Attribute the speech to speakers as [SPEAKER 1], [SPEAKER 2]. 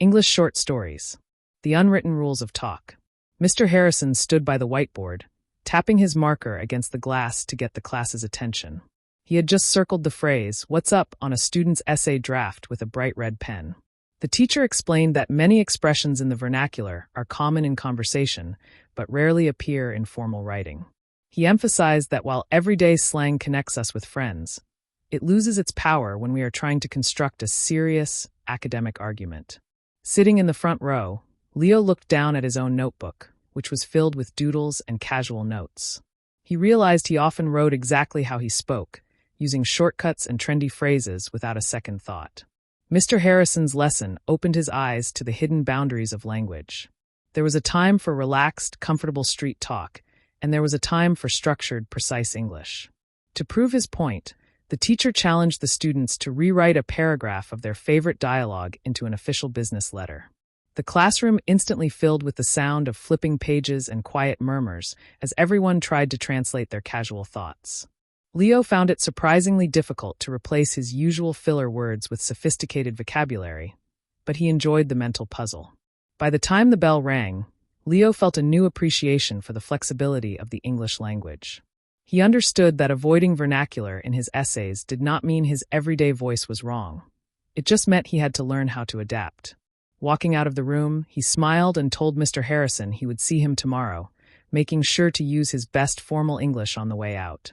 [SPEAKER 1] English short stories. The unwritten rules of talk. Mr. Harrison stood by the whiteboard, tapping his marker against the glass to get the class's attention. He had just circled the phrase, "What's up?" on a student's essay draft with a bright red pen. The teacher explained that many expressions in the vernacular are common in conversation, but rarely appear in formal writing. He emphasized that while everyday slang connects us with friends, it loses its power when we are trying to construct a serious, academic argument. Sitting in the front row, Leo looked down at his own notebook, which was filled with doodles and casual notes. He realized he often wrote exactly how he spoke, using shortcuts and trendy phrases without a second thought. Mr. Harrison's lesson opened his eyes to the hidden boundaries of language. There was a time for relaxed, comfortable street talk, and there was a time for structured, precise English. To prove his point, the teacher challenged the students to rewrite a paragraph of their favorite dialogue into an official business letter. The classroom instantly filled with the sound of flipping pages and quiet murmurs as everyone tried to translate their casual thoughts. Leo found it surprisingly difficult to replace his usual filler words with sophisticated vocabulary, but he enjoyed the mental puzzle. By the time the bell rang, Leo felt a new appreciation for the flexibility of the English language. He understood that avoiding vernacular in his essays did not mean his everyday voice was wrong. It just meant he had to learn how to adapt. Walking out of the room, he smiled and told Mr. Harrison he would see him tomorrow, making sure to use his best formal English on the way out.